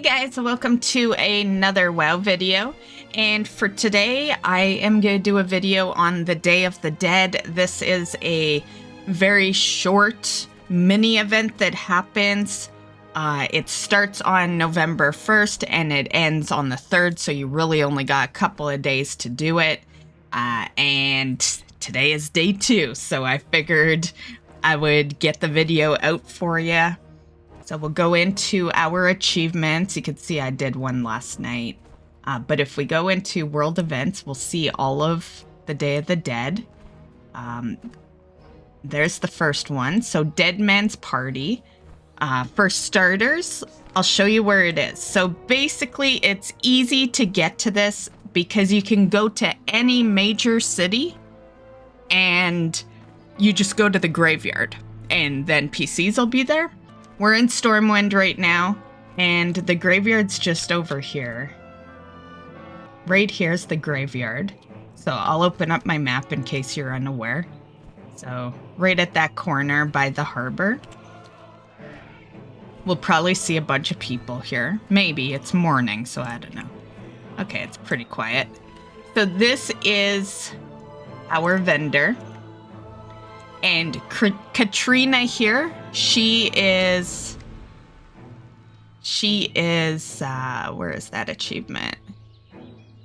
Guys, welcome to another WoW video, and for today I am going to do a video on the Day of the Dead. This is a very short mini event that happens. It starts on November 1st and it ends on the 3rd, so you really only got a couple of days to do it. And today is day 2, so I figured I would get the video out for you. So we'll go into our achievements. You can see I did one last night. But if we go into world events, we'll see all of the Day of the Dead. There's the first one. So Dead Man's Party. For starters, I'll show you where it is. So basically, it's easy to get to this because you can go to any major city and you just go to the graveyard and then PCs will be there. We're in Stormwind right now, and the graveyard's just over here. Right here's the graveyard. So I'll open up my map in case you're unaware. So right at that corner by the harbor. We'll probably see a bunch of people here. Maybe, it's morning, so I don't know. Okay, it's pretty quiet. So this is our vendor. And Katrina here, she is, where is that achievement?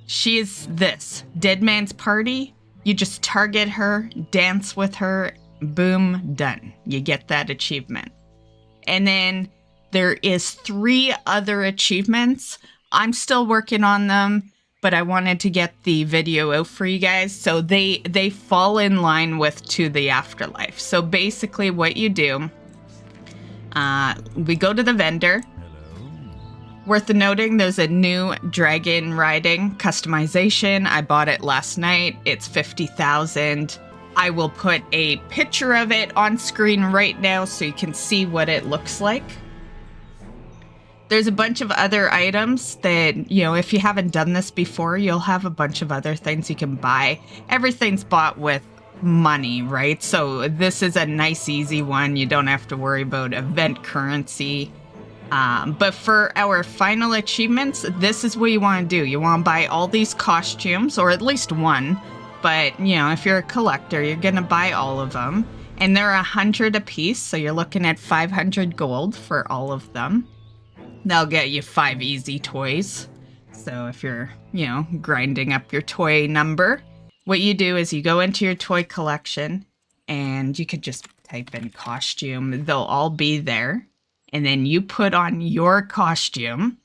She is this, Dead Man's Party. You just target her, dance with her, boom, done. You get that achievement. And then there is 3 other achievements. I'm still working on them, but I wanted to get the video out for you guys. So they fall in line with To the Afterlife. So basically what you do, we go to the vendor. Worth noting, there's a new dragon riding customization. I bought it last night. It's 50,000. I will put a picture of it on screen right now so you can see what it looks like. There's a bunch of other items that, you know, if you haven't done this before, you'll have a bunch of other things you can buy. Everything's bought with money, right? So this is a nice, easy one. You don't have to worry about event currency. But for our final achievements, this is what you want to do. You want to buy all these costumes, or at least one. But, you know, if you're a collector, you're going to buy all of them. And they're 100 a piece, so you're looking at 500 gold for all of them. They'll get you 5 easy toys. So if you're, you know, grinding up your toy number, what you do is you go into your toy collection and you could just type in costume. They'll all be there. And then you put on your costume.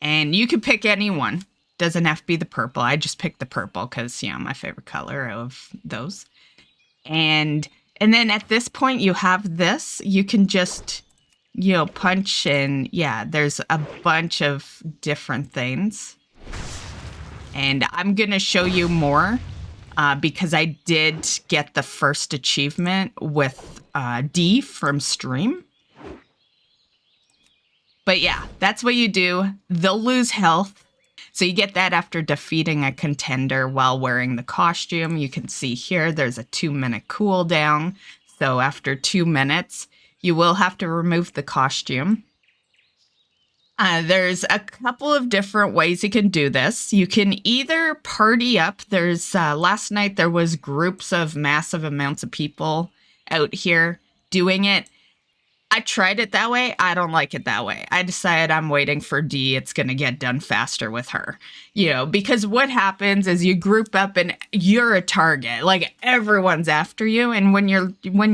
And you can pick any one. Doesn't have to be the purple. I just picked the purple because, you know, my favorite color of those. And then at this point you have this. You can just, you know, punch in. Yeah, there's a bunch of different things. And I'm going to show you more because I did get the first achievement with Dee from stream. But yeah, that's what you do. They'll lose health. So you get that after defeating a contender while wearing the costume. You can see here there's a 2-minute cooldown. So after 2 minutes, you will have to remove the costume. There's a couple of different ways you can do this. You can either party up. There's last night there was groups of massive amounts of people out here doing it. I tried it that way. I don't like it that way. I decided I'm waiting for Dee. It's going to get done faster with her. You know, because what happens is you group up and you're a target. Like everyone's after you. And when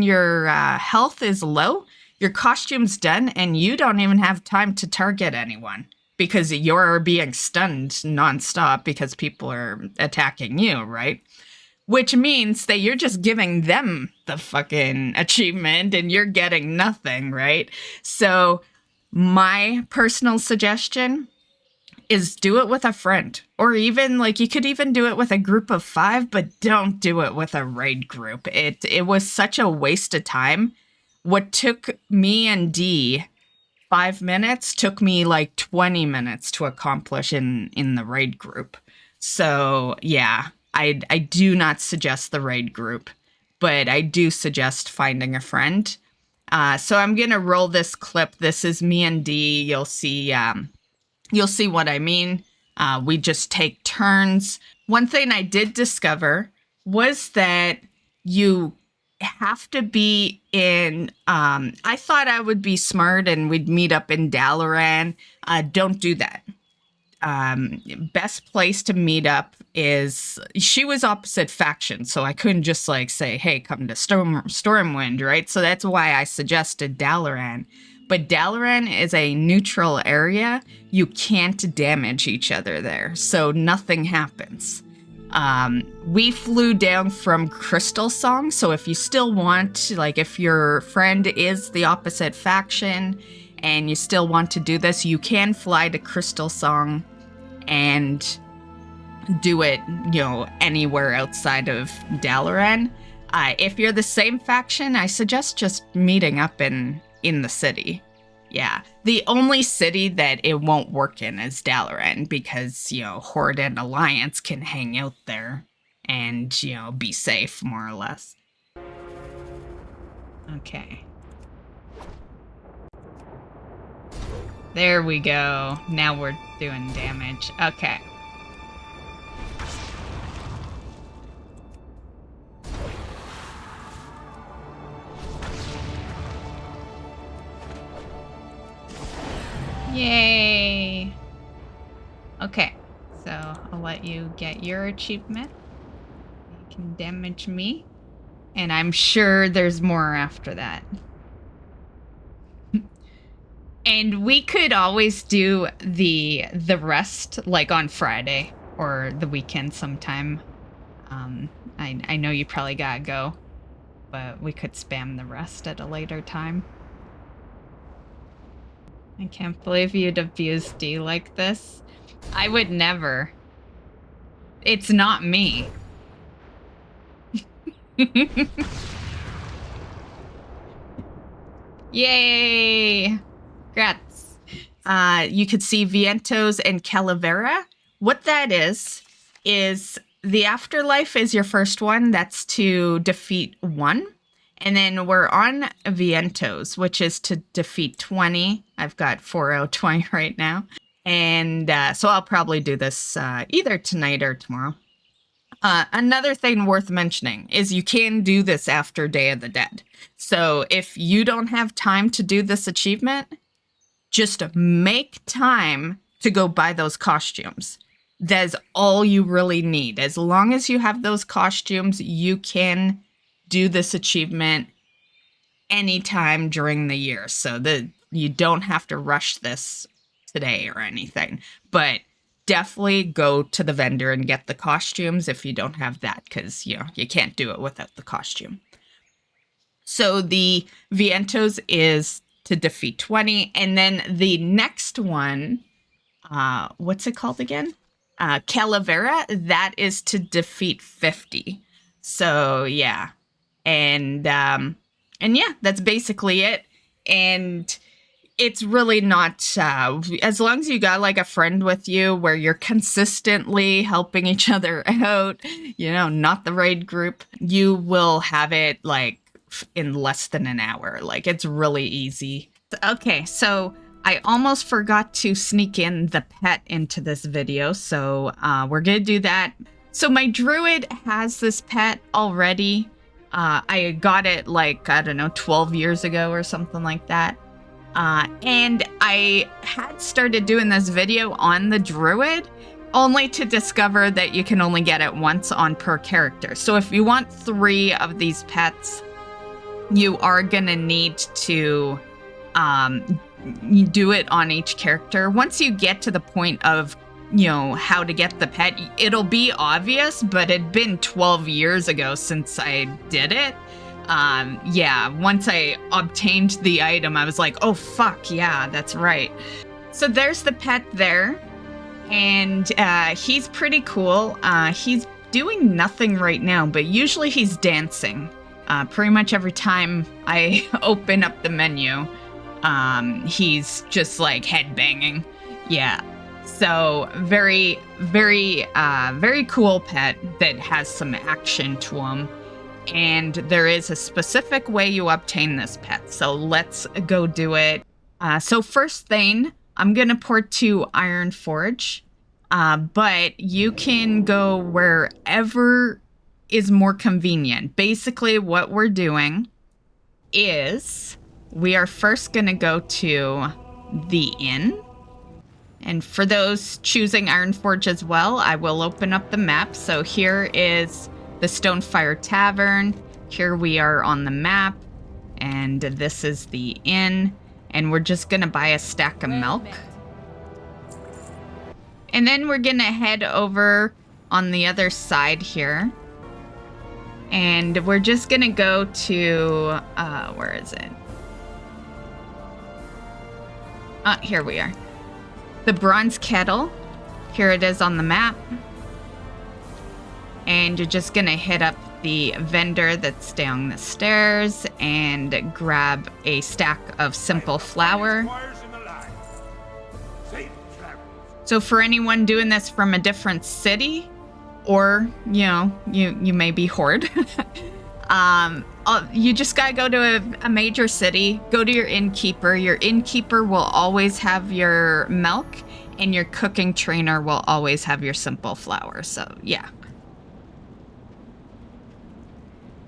your health is low, your costume's done and you don't even have time to target anyone because you're being stunned nonstop because people are attacking you, right? Which means that you're just giving them the fucking achievement and you're getting nothing, right? So my personal suggestion is do it with a friend. Or even, like, you could even do it with a group of 5, but don't do it with a raid group. It was such a waste of time. What took me and Dee 5 minutes took me like 20 minutes to accomplish in the raid group. So, yeah. I do not suggest the raid group, but I do suggest finding a friend. So I'm going to roll this clip. This is me and Dee. You'll see what I mean. We just take turns. One thing I did discover was that you have to be in, I thought I would be smart and we'd meet up in Dalaran. Don't do that. Best place to meet up is, she was opposite faction, so I couldn't just like say, hey, come to Stormwind, right? So that's why I suggested Dalaran. But Dalaran is a neutral area. You can't damage each other there, so nothing happens. We flew down from Crystal Song, so if you still want, like if your friend is the opposite faction and you still want to do this, you can fly to Crystal Song and do it, anywhere outside of Dalaran. If you're the same faction, I suggest just meeting up in the city. Yeah. The only city that it won't work in is Dalaran because, Horde and Alliance can hang out there and, be safe, more or less. Okay. There we go. Now we're doing damage. Okay. Yay! Okay, so I'll let you get your achievement. You can damage me. And I'm sure there's more after that. And we could always do the rest, like on Friday or the weekend sometime. I know you probably gotta go, but we could spam the rest at a later time. I can't believe you'd abuse Dee like this. I would never. It's not me. Yay! Congrats. You could see Vientos and Calavera. What that is the afterlife is your first one. That's to defeat 1. And then we're on Vientos, which is to defeat 20. I've got 4 out of 20 right now. And so I'll probably do this either tonight or tomorrow. Another thing worth mentioning is you can do this after Day of the Dead. So if you don't have time to do this achievement, just make time to go buy those costumes. That's all you really need. As long as you have those costumes, you can do this achievement anytime during the year, so that you don't have to rush this today or anything. But definitely go to the vendor and get the costumes if you don't have that, because you can't do it without the costume. So the Vientos is to defeat 20, and then the next one, what's it called again? Calavera, that is to defeat 50. So yeah. And yeah, that's basically it. And it's really not, as long as you got like a friend with you where you're consistently helping each other out, not the raid group, you will have it like in less than an hour. Like, it's really easy. Okay, so I almost forgot to sneak in the pet into this video, so we're gonna do that. So my druid has this pet already. I got it like, 12 years ago or something like that. And I had started doing this video on the druid, only to discover that you can only get it once on per character. So if you want 3 of these pets, you are gonna need to do it on each character. Once you get to the point of how to get the pet, it'll be obvious, but it'd been 12 years ago since I did it. Yeah, once I obtained the item, I was like, oh fuck, yeah, that's right. So there's the pet there, and he's pretty cool. He's doing nothing right now, but usually he's dancing. Pretty much every time I open up the menu, he's just like headbanging. Yeah. So very, very, very cool pet that has some action to him. And there is a specific way you obtain this pet. So let's go do it. So first thing, I'm going to port to Iron Forge. But you can go wherever is more convenient. Basically, what we're doing is we are first going to go to the inn. And for those choosing Iron Forge as well, I will open up the map. So here is the Stonefire Tavern. Here we are on the map. And this is the inn. And we're just going to buy a stack of milk. And then we're going to head over on the other side here. And we're just going to go to, where is it? Here we are. The Bronze Kettle. Here it is on the map. And you're just going to hit up the vendor that's down the stairs and grab a stack of simple flour. So for anyone doing this from a different city, or, you know, you may be Horde, you just gotta go to a major city, go to your innkeeper. Your innkeeper will always have your milk, and your cooking trainer will always have your simple flour. So, yeah.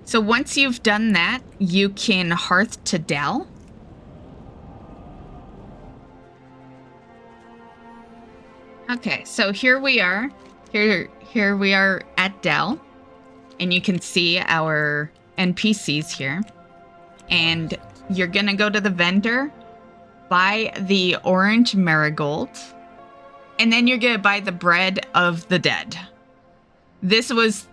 So once you've done that, you can hearth to Dell. Okay, so here we are. Here we are at Dell. And you can see our NPCs here. And you're going to go to the vendor, buy the orange marigold, and then you're going to buy the bread of the dead. This was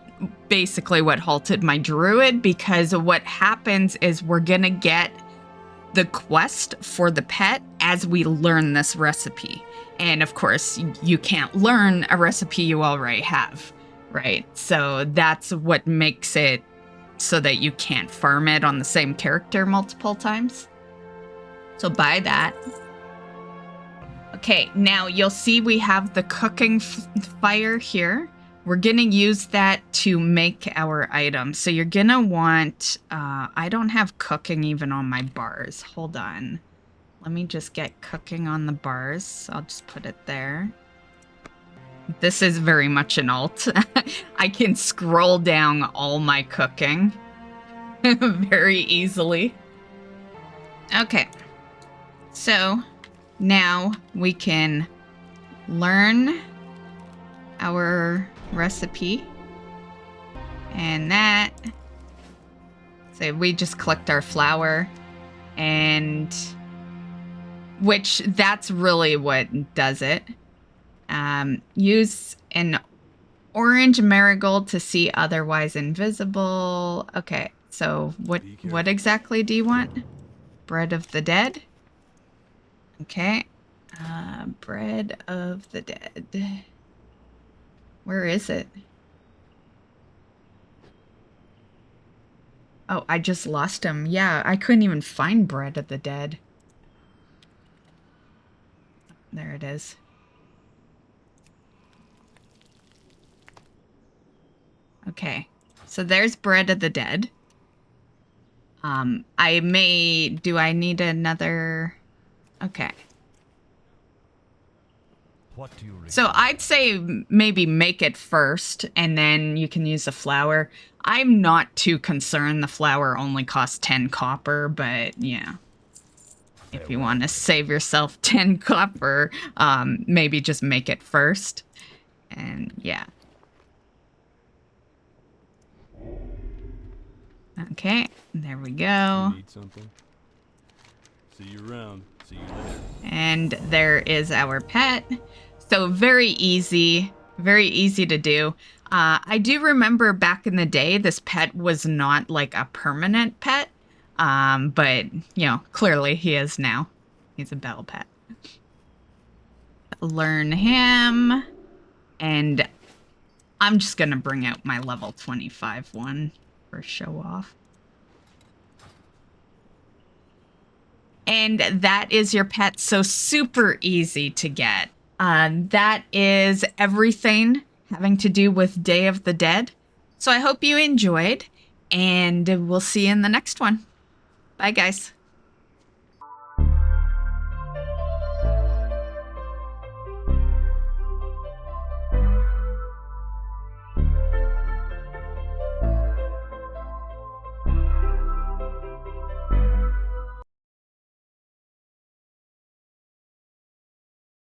basically what halted my druid, because what happens is we're going to get the quest for the pet as we learn this recipe. And of course, you can't learn a recipe you already have, right? So that's what makes it so that you can't farm it on the same character multiple times. So buy that. Okay, now you'll see we have the cooking fire here. We're gonna use that to make our items. So you're gonna want, I don't have cooking even on my bars. Hold on. Let me just get cooking on the bars. I'll just put it there. This is very much an alt. I can scroll down all my cooking very easily. Okay. So now we can learn our recipe. And that. So we just clicked our flour, and which that's really what does it. Use an orange marigold to see otherwise invisible. Okay, so what exactly do you want? Bread of the dead? Okay. Bread of the dead. Where is it? Oh, I just lost him. Yeah, I couldn't even find bread of the dead. There it is. Okay, so there's bread of the dead. Do I need another? Okay. What do you require? So I'd say maybe make it first, and then you can use the flour. I'm not too concerned. The flour only costs 10 copper, but yeah. If you want to save yourself 10 copper, maybe just make it first. And yeah. Okay, there we go. Need something? See you around. See you later. And there is our pet. So very easy to do. I do remember back in the day, this pet was not like a permanent pet. But, you know, clearly he is now. He's a battle pet. Learn him. And I'm just going to bring out my level 25 one for show off. And that is your pet. So super easy to get. That is everything having to do with Day of the Dead. So I hope you enjoyed. And we'll see you in the next one. Bye, guys.